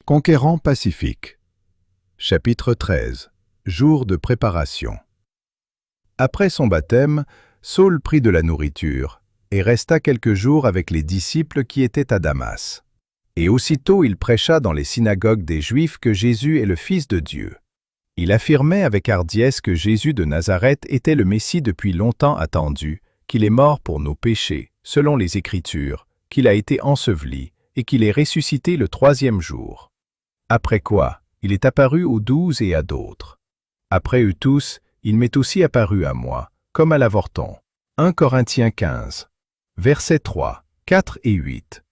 Conquérant pacifique. Chapitre 13. Jour de préparation. Après son baptême, Saul prit de la nourriture et resta quelques jours avec les disciples qui étaient à Damas. Et aussitôt il prêcha dans les synagogues des Juifs que Jésus est le Fils de Dieu. Il affirmait avec hardiesse que Jésus de Nazareth était le Messie depuis longtemps attendu, qu'il est mort pour nos péchés, selon les Écritures, qu'il a été enseveli et qu'il est ressuscité le troisième jour. Après quoi, il est apparu aux 12 et à d'autres. Après eux tous, il m'est aussi apparu à moi, comme à l'avorton. 1 Corinthiens 15, versets 3, 4 et 8.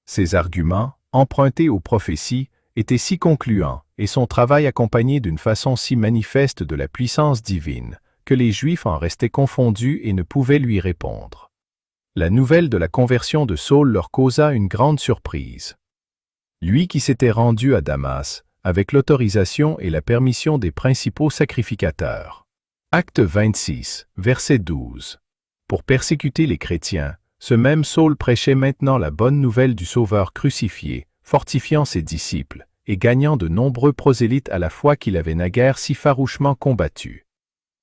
Ses arguments, empruntés aux prophéties, étaient si concluants et son travail accompagné d'une façon si manifeste de la puissance divine, que les Juifs en restaient confondus et ne pouvaient lui répondre. La nouvelle de la conversion de Saul leur causa une grande surprise. Lui qui s'était rendu à Damas, avec l'autorisation et la permission des principaux sacrificateurs. Acte 26, verset 12. Pour persécuter les chrétiens, ce même Saul prêchait maintenant la bonne nouvelle du Sauveur crucifié, fortifiant ses disciples, et gagnant de nombreux prosélytes à la foi qu'il avait naguère si farouchement combattus.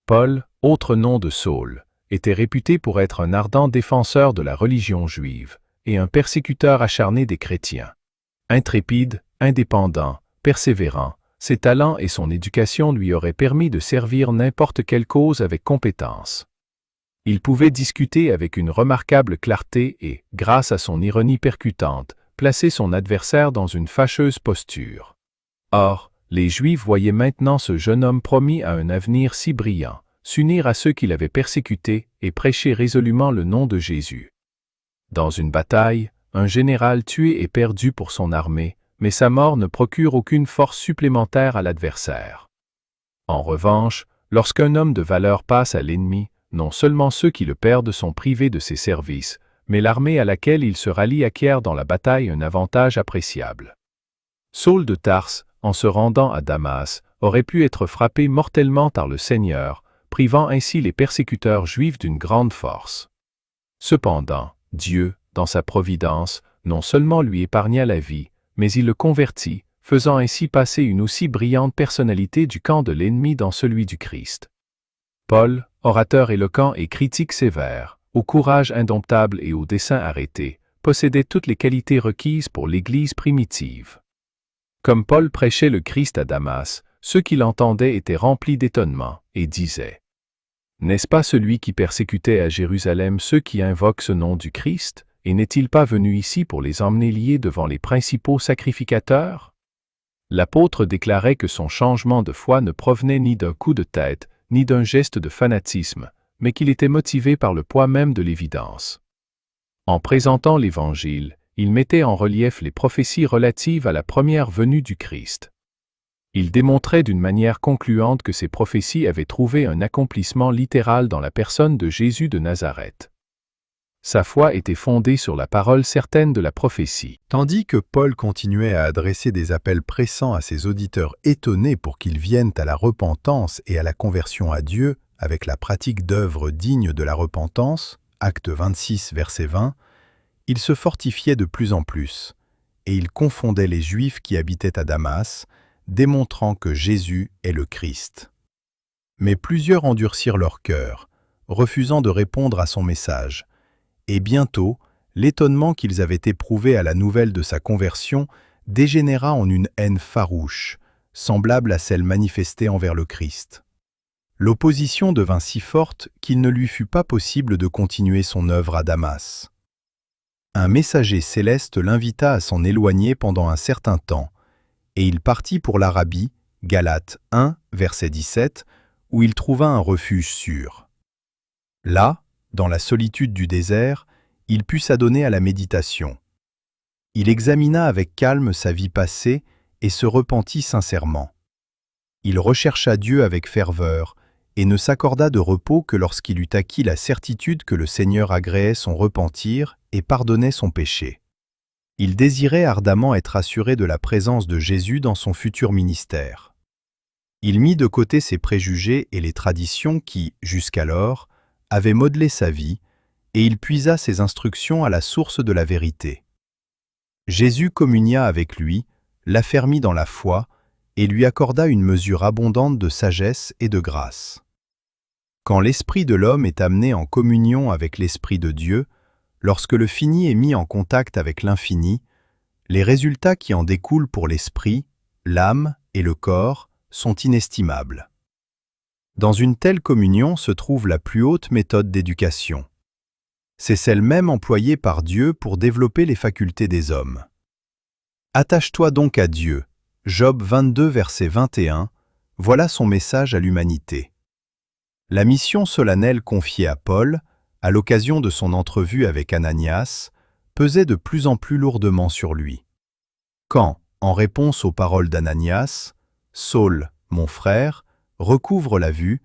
Paul, autre nom de Saul, était réputé pour être un ardent défenseur de la religion juive, et un persécuteur acharné des chrétiens. Intrépide, indépendant, persévérant, ses talents et son éducation lui auraient permis de servir n'importe quelle cause avec compétence. Il pouvait discuter avec une remarquable clarté et, grâce à son ironie percutante, placer son adversaire dans une fâcheuse posture. Or, les Juifs voyaient maintenant ce jeune homme promis à un avenir si brillant, s'unir à ceux qui l'avaient persécuté et prêcher résolument le nom de Jésus. Dans une bataille, un général tué est perdu pour son armée, mais sa mort ne procure aucune force supplémentaire à l'adversaire. En revanche, lorsqu'un homme de valeur passe à l'ennemi, non seulement ceux qui le perdent sont privés de ses services, mais l'armée à laquelle il se rallie acquiert dans la bataille un avantage appréciable. Saul de Tarse, en se rendant à Damas, aurait pu être frappé mortellement par le Seigneur, privant ainsi les persécuteurs juifs d'une grande force. Cependant, Dieu, dans sa providence, non seulement lui épargna la vie, mais il le convertit, faisant ainsi passer une aussi brillante personnalité du camp de l'ennemi dans celui du Christ. Paul, orateur éloquent et critique sévère, au courage indomptable et au dessein arrêté, possédait toutes les qualités requises pour l'Église primitive. Comme Paul prêchait le Christ à Damas, ceux qui l'entendaient étaient remplis d'étonnement et disaient : « N'est-ce pas celui qui persécutait à Jérusalem ceux qui invoquent ce nom du Christ ? Et n'est-il pas venu ici pour les emmener liés devant les principaux sacrificateurs ?» L'apôtre déclarait que son changement de foi ne provenait ni d'un coup de tête, ni d'un geste de fanatisme, mais qu'il était motivé par le poids même de l'évidence. En présentant l'Évangile, il mettait en relief les prophéties relatives à la première venue du Christ. Il démontrait d'une manière concluante que ces prophéties avaient trouvé un accomplissement littéral dans la personne de Jésus de Nazareth. Sa foi était fondée sur la parole certaine de la prophétie. Tandis que Paul continuait à adresser des appels pressants à ses auditeurs étonnés pour qu'ils viennent à la repentance et à la conversion à Dieu avec la pratique d'œuvres dignes de la repentance, acte 26, verset 20, il se fortifiait de plus en plus, et il confondait les Juifs qui habitaient à Damas, démontrant que Jésus est le Christ. Mais plusieurs endurcirent leur cœur, refusant de répondre à son message. Et bientôt, l'étonnement qu'ils avaient éprouvé à la nouvelle de sa conversion dégénéra en une haine farouche, semblable à celle manifestée envers le Christ. L'opposition devint si forte qu'il ne lui fut pas possible de continuer son œuvre à Damas. Un messager céleste l'invita à s'en éloigner pendant un certain temps, et il partit pour l'Arabie, Galates 1, verset 17, où il trouva un refuge sûr. Là, dans la solitude du désert, il put s'adonner à la méditation. Il examina avec calme sa vie passée et se repentit sincèrement. Il rechercha Dieu avec ferveur et ne s'accorda de repos que lorsqu'il eut acquis la certitude que le Seigneur agréait son repentir et pardonnait son péché. Il désirait ardemment être assuré de la présence de Jésus dans son futur ministère. Il mit de côté ses préjugés et les traditions qui, jusqu'alors, avait modelé sa vie, et il puisa ses instructions à la source de la vérité. Jésus communia avec lui, l'affermit dans la foi et lui accorda une mesure abondante de sagesse et de grâce. Quand l'esprit de l'homme est amené en communion avec l'esprit de Dieu, lorsque le fini est mis en contact avec l'infini, les résultats qui en découlent pour l'esprit, l'âme et le corps sont inestimables. Dans une telle communion se trouve la plus haute méthode d'éducation. C'est celle même employée par Dieu pour développer les facultés des hommes. Attache-toi donc à Dieu. Job 22, verset 21, voilà son message à l'humanité. La mission solennelle confiée à Paul, à l'occasion de son entrevue avec Ananias, pesait de plus en plus lourdement sur lui. Quand, en réponse aux paroles d'Ananias, « Saul, mon frère, recouvre la vue »,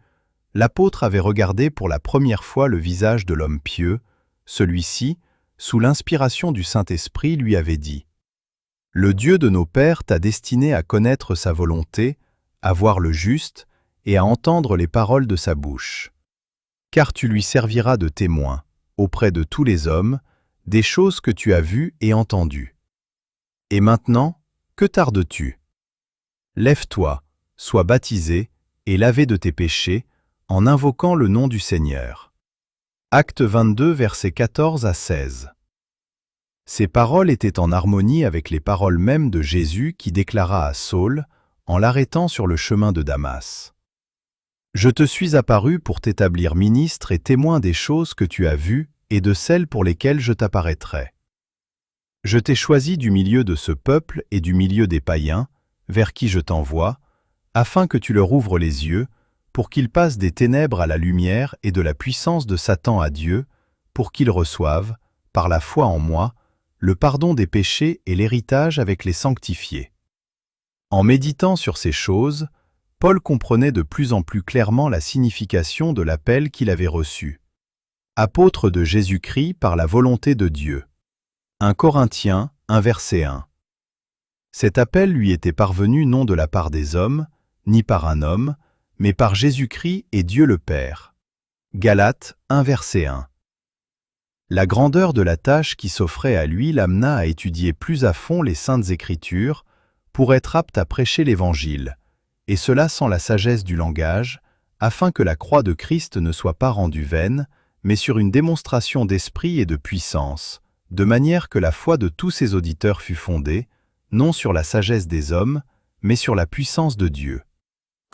l'apôtre avait regardé pour la première fois le visage de l'homme pieux, celui-ci, sous l'inspiration du Saint-Esprit, lui avait dit « Le Dieu de nos pères t'a destiné à connaître sa volonté, à voir le juste et à entendre les paroles de sa bouche. Car tu lui serviras de témoin, auprès de tous les hommes, des choses que tu as vues et entendues. Et maintenant, que tardes-tu? Lève-toi, sois baptisé et lavé de tes péchés, en invoquant le nom du Seigneur. » Acte 22, versets 14 à 16. Ces paroles étaient en harmonie avec les paroles mêmes de Jésus qui déclara à Saul, en l'arrêtant sur le chemin de Damas. « Je te suis apparu pour t'établir ministre et témoin des choses que tu as vues et de celles pour lesquelles je t'apparaîtrai. Je t'ai choisi du milieu de ce peuple et du milieu des païens, vers qui je t'envoie, afin que tu leur ouvres les yeux, pour qu'ils passent des ténèbres à la lumière et de la puissance de Satan à Dieu, pour qu'ils reçoivent, par la foi en moi, le pardon des péchés et l'héritage avec les sanctifiés. » En méditant sur ces choses, Paul comprenait de plus en plus clairement la signification de l'appel qu'il avait reçu. Apôtre de Jésus-Christ par la volonté de Dieu. 1 Corinthiens 1, verset 1. Cet appel lui était parvenu non de la part des hommes, ni par un homme, mais par Jésus-Christ et Dieu le Père. Galates 1, verset 1. La grandeur de la tâche qui s'offrait à lui l'amena à étudier plus à fond les Saintes Écritures pour être apte à prêcher l'Évangile, et cela sans la sagesse du langage, afin que la croix de Christ ne soit pas rendue vaine, mais sur une démonstration d'esprit et de puissance, de manière que la foi de tous ses auditeurs fût fondée, non sur la sagesse des hommes, mais sur la puissance de Dieu.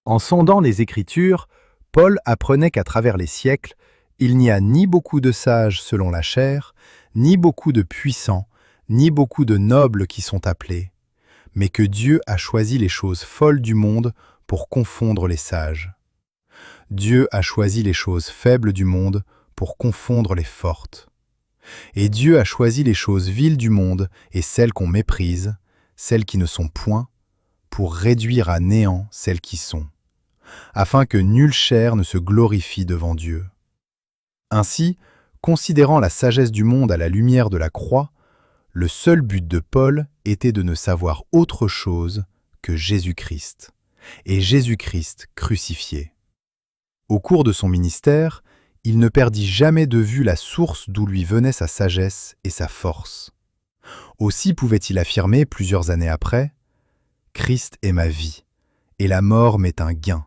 En sondant les Écritures, Paul apprenait qu'à travers les siècles, il n'y a ni beaucoup de sages selon la chair, ni beaucoup de puissants, ni beaucoup de nobles qui sont appelés, mais que Dieu a choisi les choses folles du monde pour confondre les sages. Dieu a choisi les choses faibles du monde pour confondre les fortes. Et Dieu a choisi les choses viles du monde et celles qu'on méprise, celles qui ne sont point, pour réduire à néant celles qui sont, afin que nulle chair ne se glorifie devant Dieu. Ainsi, considérant la sagesse du monde à la lumière de la croix, le seul but de Paul était de ne savoir autre chose que Jésus-Christ, et Jésus-Christ crucifié. Au cours de son ministère, il ne perdit jamais de vue la source d'où lui venait sa sagesse et sa force. Aussi pouvait-il affirmer plusieurs années après « Christ est ma vie, et la mort m'est un gain »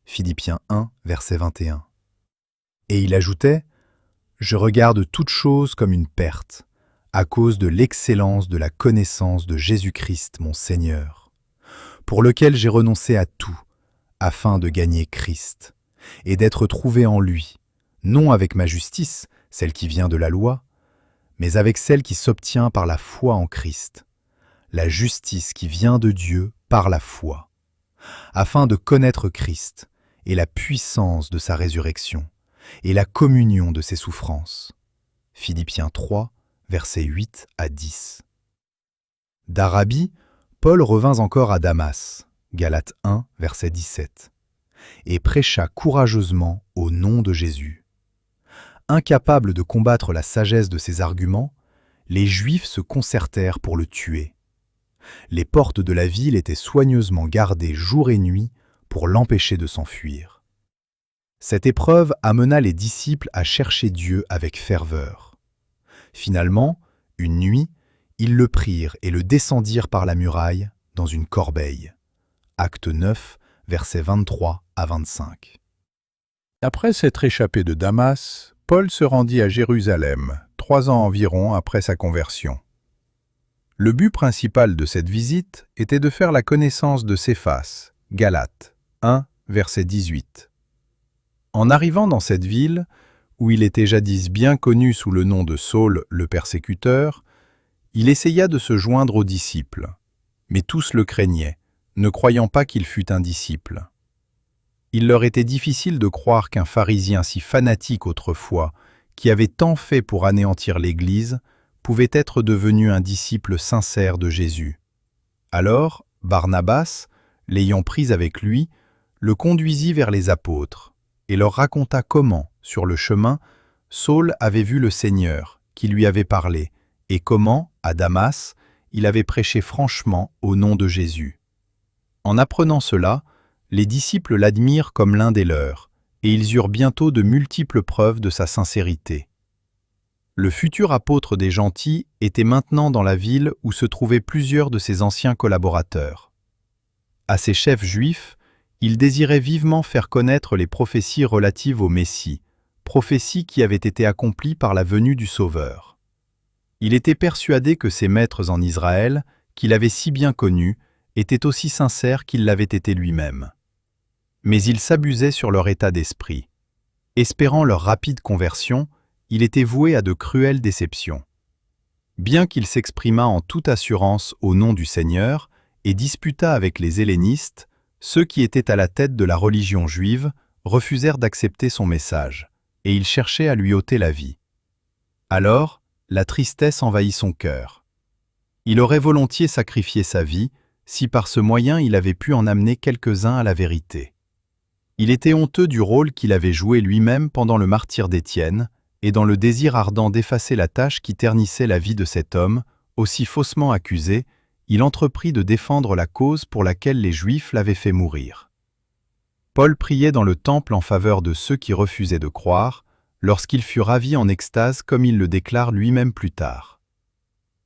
Philippiens 1, verset 21. Et il ajoutait « Je regarde toute chose comme une perte, à cause de l'excellence de la connaissance de Jésus-Christ mon Seigneur, pour lequel j'ai renoncé à tout, afin de gagner Christ, et d'être trouvé en lui, non avec ma justice, celle qui vient de la loi, mais avec celle qui s'obtient par la foi en Christ, la justice qui vient de Dieu par la foi, afin de connaître Christ et la puissance de sa résurrection et la communion de ses souffrances. Philippiens 3, versets 8 à 10. D'Arabie, Paul revint encore à Damas, Galates 1, verset 17, et prêcha courageusement au nom de Jésus. Incapables de combattre la sagesse de ses arguments, les Juifs se concertèrent pour le tuer. Les portes de la ville étaient soigneusement gardées jour et nuit pour l'empêcher de s'enfuir. Cette épreuve amena les disciples à chercher Dieu avec ferveur. Finalement, une nuit, ils le prirent et le descendirent par la muraille, dans une corbeille. Acte 9, versets 23 à 25. Après s'être échappé de Damas, Paul se rendit à Jérusalem, 3 ans environ après sa conversion. Le but principal de cette visite était de faire la connaissance de Céphas, Galates 1, verset 18. En arrivant dans cette ville, où il était jadis bien connu sous le nom de Saul le persécuteur, il essaya de se joindre aux disciples. Mais tous le craignaient, ne croyant pas qu'il fût un disciple. Il leur était difficile de croire qu'un pharisien si fanatique autrefois, qui avait tant fait pour anéantir l'Église, pouvait être devenu un disciple sincère de Jésus. Alors, Barnabas, l'ayant pris avec lui, le conduisit vers les apôtres et leur raconta comment, sur le chemin, Saul avait vu le Seigneur, qui lui avait parlé, et comment, à Damas, il avait prêché franchement au nom de Jésus. En apprenant cela, les disciples l'admirent comme l'un des leurs, et ils eurent bientôt de multiples preuves de sa sincérité. Le futur apôtre des gentils était maintenant dans la ville où se trouvaient plusieurs de ses anciens collaborateurs. À ses chefs juifs, il désirait vivement faire connaître les prophéties relatives au Messie, prophéties qui avaient été accomplies par la venue du Sauveur. Il était persuadé que ses maîtres en Israël, qu'il avait si bien connus, étaient aussi sincères qu'il l'avait été lui-même. Mais il s'abusait sur leur état d'esprit. Espérant leur rapide conversion, il était voué à de cruelles déceptions. Bien qu'il s'exprimât en toute assurance au nom du Seigneur et disputât avec les hellénistes, ceux qui étaient à la tête de la religion juive refusèrent d'accepter son message, et ils cherchaient à lui ôter la vie. Alors, la tristesse envahit son cœur. Il aurait volontiers sacrifié sa vie, si par ce moyen il avait pu en amener quelques-uns à la vérité. Il était honteux du rôle qu'il avait joué lui-même pendant le martyre d'Étienne, et dans le désir ardent d'effacer la tâche qui ternissait la vie de cet homme, aussi faussement accusé, il entreprit de défendre la cause pour laquelle les Juifs l'avaient fait mourir. Paul priait dans le temple en faveur de ceux qui refusaient de croire, lorsqu'il fut ravi en extase comme il le déclare lui-même plus tard.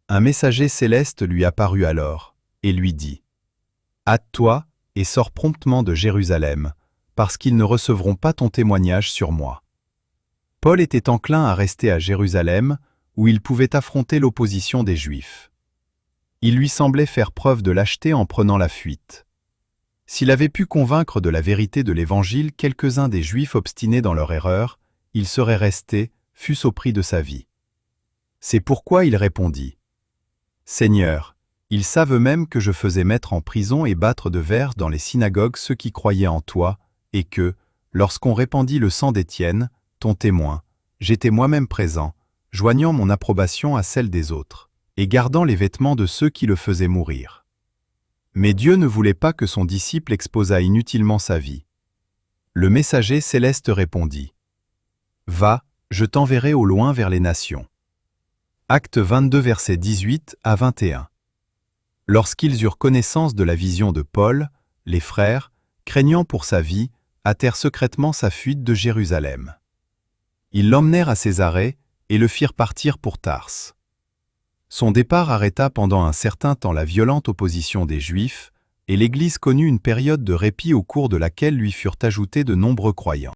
Un messager céleste lui apparut alors, et lui dit « Hâte-toi et sors promptement de Jérusalem, parce qu'ils ne recevront pas ton témoignage sur moi. » Paul était enclin à rester à Jérusalem, où il pouvait affronter l'opposition des Juifs. Il lui semblait faire preuve de lâcheté en prenant la fuite. S'il avait pu convaincre de la vérité de l'Évangile quelques-uns des Juifs obstinés dans leur erreur, il serait resté, fût-ce au prix de sa vie. C'est pourquoi il répondit « Seigneur, ils savent eux-mêmes que je faisais mettre en prison et battre de vers dans les synagogues ceux qui croyaient en toi, et que, lorsqu'on répandit le sang d'Étienne, ton témoin, j'étais moi-même présent, joignant mon approbation à celle des autres, et gardant les vêtements de ceux qui le faisaient mourir. Mais Dieu ne voulait pas que son disciple exposât inutilement sa vie. Le messager céleste répondit « Va, je t'enverrai au loin vers les nations. » Acte 22, versets 18 à 21. Lorsqu'ils eurent connaissance de la vision de Paul, les frères, craignant pour sa vie, hâtèrent secrètement sa fuite de Jérusalem. Ils l'emmenèrent à Césarée et le firent partir pour Tarse. Son départ arrêta pendant un certain temps la violente opposition des Juifs, et l'Église connut une période de répit au cours de laquelle lui furent ajoutés de nombreux croyants.